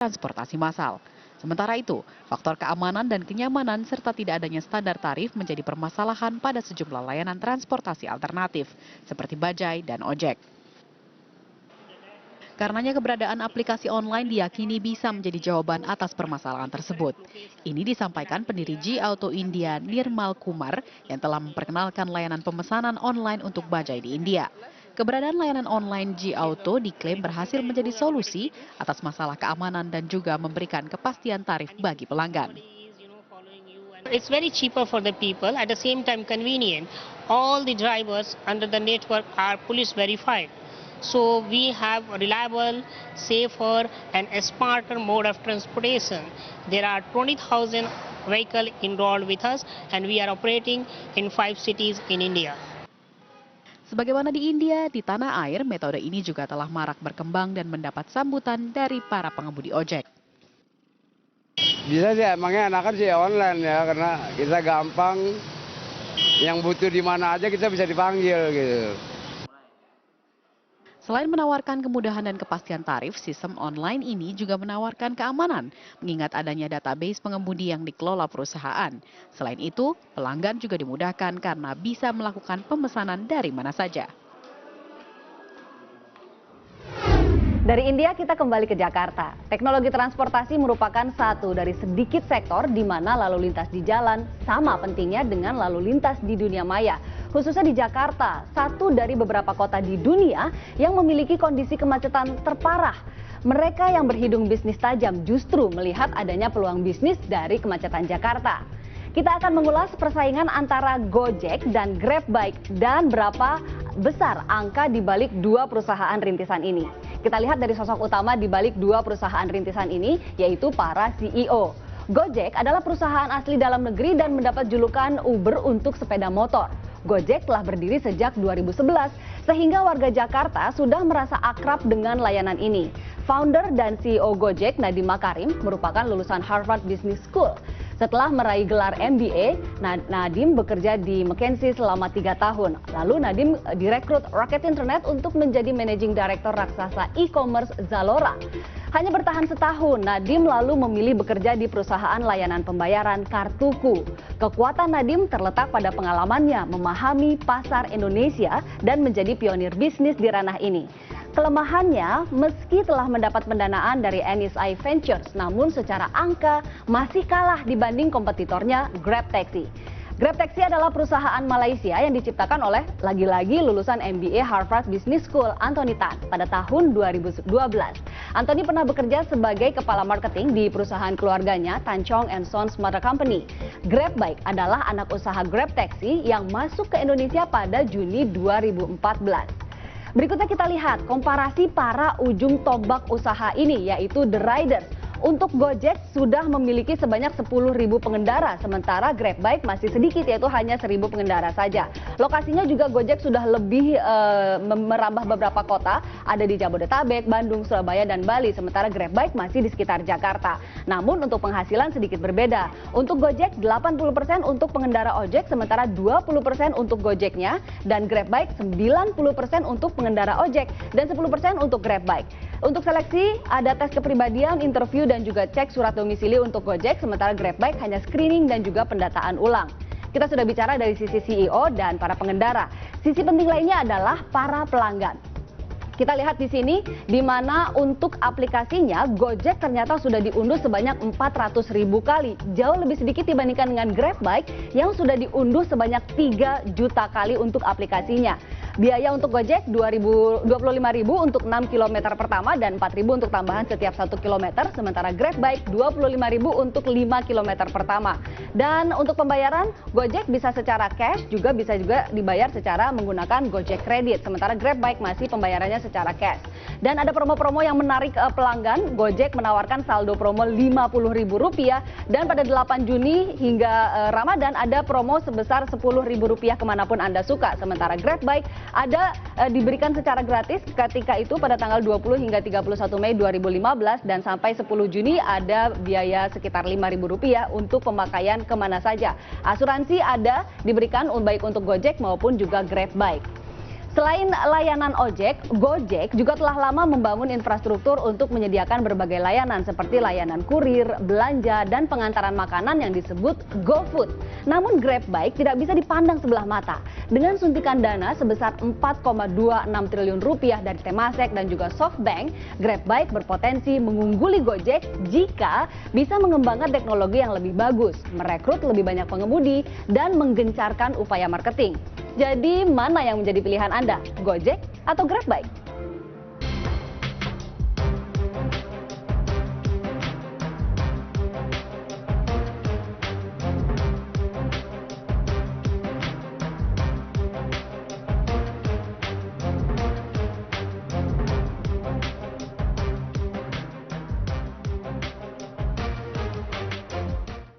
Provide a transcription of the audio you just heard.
transportasi massal. Sementara itu, faktor keamanan dan kenyamanan serta tidak adanya standar tarif menjadi permasalahan pada sejumlah layanan transportasi alternatif, seperti bajai dan ojek. Karenanya keberadaan aplikasi online diyakini bisa menjadi jawaban atas permasalahan tersebut. Ini disampaikan pendiri G-Auto India Nirmal Kumar yang telah memperkenalkan layanan pemesanan online untuk bajai di India. Keberadaan layanan online G-Auto diklaim berhasil menjadi solusi atas masalah keamanan dan juga memberikan kepastian tarif bagi pelanggan. It's very cheaper for the people, at the same time convenient. All the drivers under the network are police verified. So we have a reliable, safer and a smarter mode of transportation. There are 20,000 vehicles enrolled with us and we are operating in 5 cities in India. Sebagaimana di India, di tanah air metode ini juga telah marak berkembang dan mendapat sambutan dari para pengemudi ojek. Bisa sih, emangnya enakan sih online ya, karena kita gampang, yang butuh di mana aja kita bisa dipanggil gitu. Selain menawarkan kemudahan dan kepastian tarif, sistem online ini juga menawarkan keamanan, mengingat adanya database pengemudi yang dikelola perusahaan. Selain itu, pelanggan juga dimudahkan karena bisa melakukan pemesanan dari mana saja. Dari India kita kembali ke Jakarta. Teknologi transportasi merupakan satu dari sedikit sektor di mana lalu lintas di jalan sama pentingnya dengan lalu lintas di dunia maya. Khususnya di Jakarta, satu dari beberapa kota di dunia yang memiliki kondisi kemacetan terparah. Mereka yang berhidung bisnis tajam justru melihat adanya peluang bisnis dari kemacetan Jakarta. Kita akan mengulas persaingan antara Gojek dan GrabBike dan berapa besar angka di balik dua perusahaan rintisan ini. Kita lihat dari sosok utama di balik dua perusahaan rintisan ini, yaitu para CEO. Gojek adalah perusahaan asli dalam negeri dan mendapat julukan Uber untuk sepeda motor. Gojek telah berdiri sejak 2011, sehingga warga Jakarta sudah merasa akrab dengan layanan ini. Founder dan CEO Gojek, Nadiem Makarim, merupakan lulusan Harvard Business School. Setelah meraih gelar MBA, Nadiem bekerja di McKinsey selama 3 tahun. Lalu Nadiem direkrut Rocket Internet untuk menjadi Managing Director raksasa e-commerce Zalora. Hanya bertahan setahun, Nadiem lalu memilih bekerja di perusahaan layanan pembayaran Kartuku. Kekuatan Nadiem terletak pada pengalamannya memahami pasar Indonesia dan menjadi pionir bisnis di ranah ini. Kelemahannya, meski telah mendapat pendanaan dari NSI Ventures, namun secara angka masih kalah dibanding kompetitornya Grab Taxi. Grab Taxi adalah perusahaan Malaysia yang diciptakan oleh lagi-lagi lulusan MBA Harvard Business School Anthony Tan pada tahun 2012. Anthony pernah bekerja sebagai kepala marketing di perusahaan keluarganya Tan Chong and Sons Motor Company. GrabBike adalah anak usaha Grab Taxi yang masuk ke Indonesia pada Juni 2014. Berikutnya kita lihat komparasi para ujung tombak usaha ini, yaitu The Riders. Untuk Gojek sudah memiliki sebanyak 10.000 pengendara, sementara GrabBike masih sedikit, yaitu hanya 1.000 pengendara saja. Lokasinya juga Gojek sudah lebih merambah beberapa kota, ada di Jabodetabek, Bandung, Surabaya, dan Bali, sementara GrabBike masih di sekitar Jakarta. Namun untuk penghasilan sedikit berbeda. Untuk Gojek 80% untuk pengendara ojek, sementara 20% untuk Gojeknya, dan GrabBike 90% untuk pengendara ojek, dan 10% untuk GrabBike. Untuk seleksi, ada tes kepribadian, interview, dan juga cek surat domisili untuk Gojek, sementara GrabBike hanya screening dan juga pendataan ulang. Kita sudah bicara dari sisi CEO dan para pengendara. Sisi penting lainnya adalah para pelanggan. Kita lihat di sini, di mana untuk aplikasinya, Gojek ternyata sudah diunduh sebanyak 400.000 kali. Jauh lebih sedikit dibandingkan dengan GrabBike yang sudah diunduh sebanyak 3 juta kali untuk aplikasinya. Biaya untuk Gojek 25.000 untuk 6 km pertama dan 4.000 untuk tambahan setiap 1 km, sementara GrabBike 25.000 untuk 5 km pertama. Dan untuk pembayaran, Gojek bisa secara cash, juga bisa dibayar secara menggunakan Gojek Kredit, sementara GrabBike masih pembayarannya secara cash. Dan ada promo-promo yang menarik pelanggan. Gojek menawarkan saldo promo Rp50.000 dan pada 8 Juni hingga Ramadan ada promo sebesar Rp10.000 kemanapun Anda suka, sementara GrabBike ada diberikan secara gratis ketika itu pada tanggal 20 hingga 31 Mei 2015 dan sampai 10 Juni ada biaya sekitar Rp5.000 untuk pemakaian kemana saja. Asuransi ada diberikan baik untuk Gojek maupun juga GrabBike. Selain layanan ojek, Gojek juga telah lama membangun infrastruktur untuk menyediakan berbagai layanan seperti layanan kurir, belanja, dan pengantaran makanan yang disebut GoFood. Namun GrabBike tidak bisa dipandang sebelah mata. Dengan suntikan dana sebesar 4,26 triliun rupiah dari Temasek dan juga SoftBank, GrabBike berpotensi mengungguli Gojek jika bisa mengembangkan teknologi yang lebih bagus, merekrut lebih banyak pengemudi, dan menggencarkan upaya marketing. Jadi mana yang menjadi pilihan Anda, Gojek atau GrabBike?